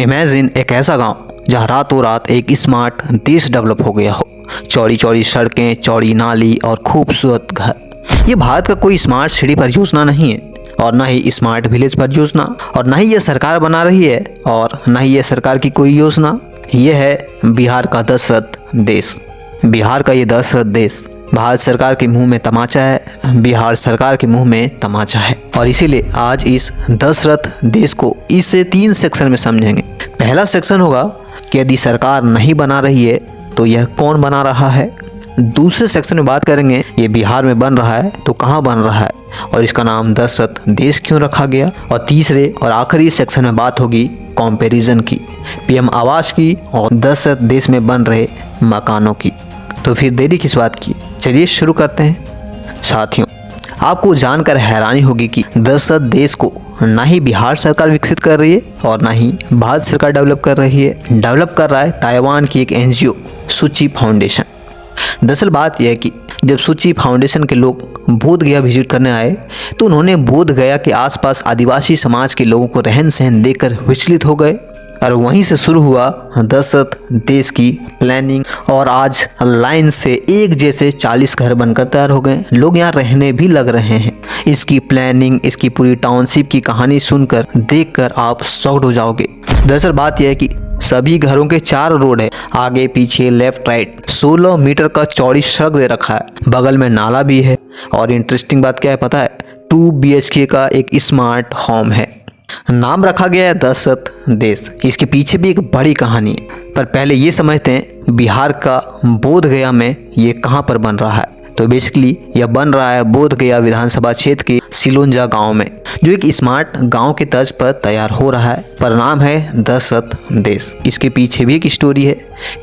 Imagine एक ऐसा गांव जहां रातों रात एक स्मार्ट देश डेवलप हो गया हो। चौड़ी चौड़ी सड़कें, चौड़ी नाली और खूबसूरत घर। ये भारत का कोई स्मार्ट सिटी परियोजना नहीं है, और ना ही स्मार्ट विलेज परियोजना, और ना ही ये सरकार बना रही है, और ना ही ये सरकार की कोई योजना। ये है बिहार का दशरथ देश। बिहार का ये दशरथ देश भारत सरकार के मुंह में तमाचा है, बिहार सरकार के मुंह में तमाचा है। और इसीलिए आज इस दशरथ देश को इसे 3 सेक्शन में समझेंगे। पहला सेक्शन होगा कि यदि सरकार नहीं बना रही है तो यह कौन बना रहा है। दूसरे सेक्शन में बात करेंगे ये बिहार में बन रहा है तो कहाँ बन रहा है और इसका नाम दशरथ देश क्यों रखा गया। और तीसरे और आखिरी सेक्शन में बात होगी कंपैरिजन की, पीएम आवास की और दशरथ देश में बन रहे मकानों की। तो फिर देरी किस बात की, चलिए शुरू करते हैं। साथियों, आपको जानकर हैरानी होगी कि दशरथ देश को ना ही बिहार सरकार विकसित कर रही है और ना ही भारत सरकार डेवलप कर रही है। डेवलप कर रहा है ताइवान की एक एनजीओ सूची फाउंडेशन। दरअसल बात यह है कि जब सूची फाउंडेशन के लोग बोध गया विजिट करने आए तो उन्होंने बोध गया के आसपास आदिवासी समाज के लोगों को रहन सहन देखकर विचलित हो गए, और वहीं से शुरू हुआ दशरथ देश की प्लानिंग। और आज लाइन से एक जैसे 40 घर बनकर तैयार हो गए, लोग यहाँ रहने भी लग रहे हैं। इसकी प्लानिंग, इसकी पूरी टाउनशिप की कहानी सुनकर देखकर आप शॉक्ड हो जाओगे। दरअसल बात यह है कि सभी घरों के 4 रोड है, आगे पीछे लेफ्ट राइट। 16 मीटर का चौड़ी सड़क दे रखा है, बगल में नाला भी है। और इंटरेस्टिंग बात क्या है पता है, 2 BHK का एक स्मार्ट होम है। नाम रखा गया है दशरथ देश। इसके पीछे भी एक बड़ी कहानी है, पर पहले ये समझते हैं बिहार का बोध गया में ये कहाँ पर बन रहा है। तो बेसिकली यह बन रहा है बोध गया विधानसभा क्षेत्र के सिलोंजा गांव में, जो एक स्मार्ट गांव के तर्ज पर तैयार हो रहा है, पर नाम है दशरथ देश। इसके पीछे भी एक स्टोरी है।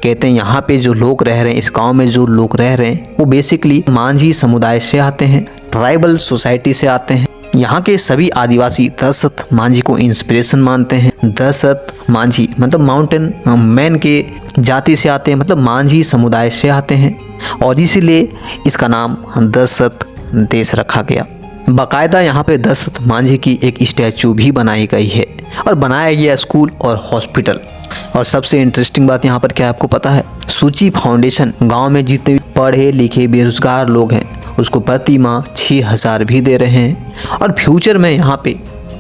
कहते हैं यहाँ पे जो लोग रह रहे हैं, इस गांव में जो लोग रह रहे हैं वो बेसिकली मांझी समुदाय से आते हैं, ट्राइबल सोसाइटी से आते हैं। यहाँ के सभी आदिवासी दशरथ मांझी को इंस्पिरेशन मानते हैं। दशरथ मांझी मतलब माउंटेन मैन के जाति से आते हैं, मतलब मांझी समुदाय से आते हैं, और इसीलिए इसका नाम दशरथ देश रखा गया। बाकायदा यहाँ पे दशरथ मांझी की एक स्टैचू भी बनाई गई है, और बनाया गया स्कूल और हॉस्पिटल। और सबसे इंटरेस्टिंग बात यहाँ पर क्या है आपको पता है, सूची फाउंडेशन गांव में जितने पढ़े लिखे बेरोजगार लोग हैं उसको प्रति माह 6000 भी दे रहे हैं। और फ्यूचर में यहाँ पे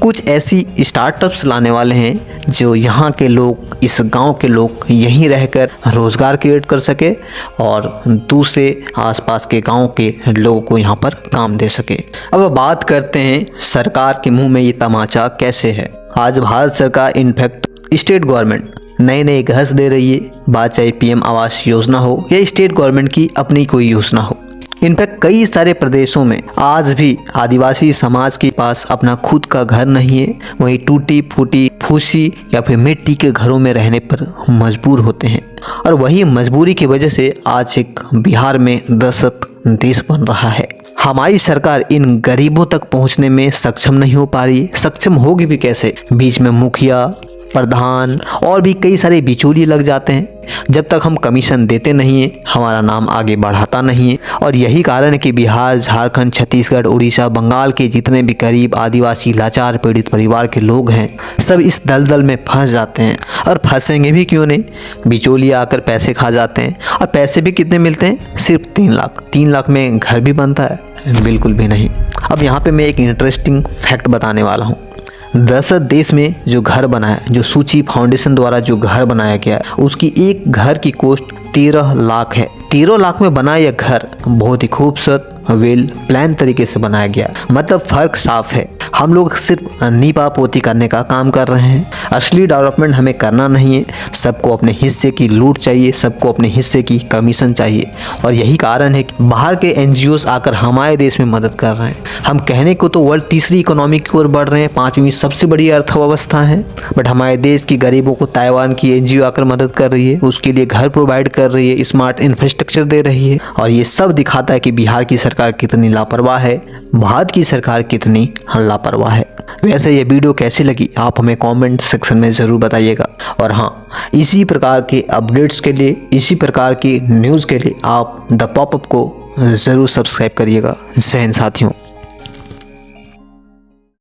कुछ ऐसी स्टार्टअप्स लाने वाले हैं जो यहाँ के लोग, इस गांव के लोग यहीं रहकर रोज़गार क्रिएट कर सके और दूसरे आसपास के गांव के लोगों को यहाँ पर काम दे सके। अब बात करते हैं सरकार के मुंह में ये तमाचा कैसे है। आज भारत सरकार इनफैक्ट स्टेट गवर्नमेंट नए नए घर दे रही है, बात चाहे पीएम आवास योजना हो या स्टेट गवर्नमेंट की अपनी कोई योजना हो। इनफैक्ट कई सारे प्रदेशों में आज भी आदिवासी समाज के पास अपना खुद का घर नहीं है, वहीं टूटी फूटी फूसी या फिर मिट्टी के घरों में रहने पर मजबूर होते हैं। और वही मजबूरी की वजह से आज एक बिहार में दशरथ देश बन रहा है। हमारी सरकार इन गरीबों तक पहुंचने में सक्षम नहीं हो पा रही। सक्षम होगी भी कैसे, बीच में मुखिया, प्रधान और भी कई सारे बिचौलिए लग जाते हैं। जब तक हम कमीशन देते नहीं हैं हमारा नाम आगे बढ़ाता नहीं है। और यही कारण है कि बिहार, झारखंड, छत्तीसगढ़, उड़ीसा, बंगाल के जितने भी गरीब आदिवासी लाचार पीड़ित परिवार के लोग हैं सब इस दलदल में फंस जाते हैं। और फंसेंगे भी क्यों नहीं, बिचौलिए आकर पैसे खा जाते हैं। और पैसे भी कितने मिलते हैं, सिर्फ 3 लाख। 3 लाख में घर भी बनता है? बिल्कुल भी नहीं। अब यहाँ पे मैं एक इंटरेस्टिंग फैक्ट बताने वाला हूँ। दशरथ देश में जो घर बना है, जो सूची फाउंडेशन द्वारा जो घर बनाया गया है, उसकी एक घर की कॉस्ट 13 लाख है। 13 लाख में बना यह घर बहुत ही खूबसूरत वेल प्लान तरीके से बनाया गया। मतलब फर्क साफ है, हम लोग सिर्फ नीपा पोती करने का काम कर रहे हैं। असली डेवलपमेंट हमें करना नहीं है। सबको अपने हिस्से की लूट चाहिए, सबको अपने हिस्से की कमीशन चाहिए। और यही कारण है कि बाहर के NGOs आकर हमारे देश में मदद कर रहे हैं। हम कहने को तो वर्ल्ड तीसरी इकोनॉमी की ओर बढ़ रहे हैं, 5वीं सबसे बड़ी अर्थव्यवस्था है, बट हमारे देश की गरीबों को ताइवान की NGO आकर मदद कर रही है, उसके लिए घर प्रोवाइड कर रही है, स्मार्ट इंफ्रास्ट्रक्चर दे रही है। और ये सब दिखाता है कि बिहार की सरकार कितनी लापरवाह है, भारत की सरकार कितनी लापरवाह है। वैसे ये वीडियो कैसी लगी आप हमें कमेंट सेक्शन में ज़रूर बताइएगा। और हाँ, इसी प्रकार के अपडेट्स के लिए, इसी प्रकार की न्यूज़ के लिए आप द पॉपअप को ज़रूर सब्सक्राइब करिएगा। जय हिंद साथियों।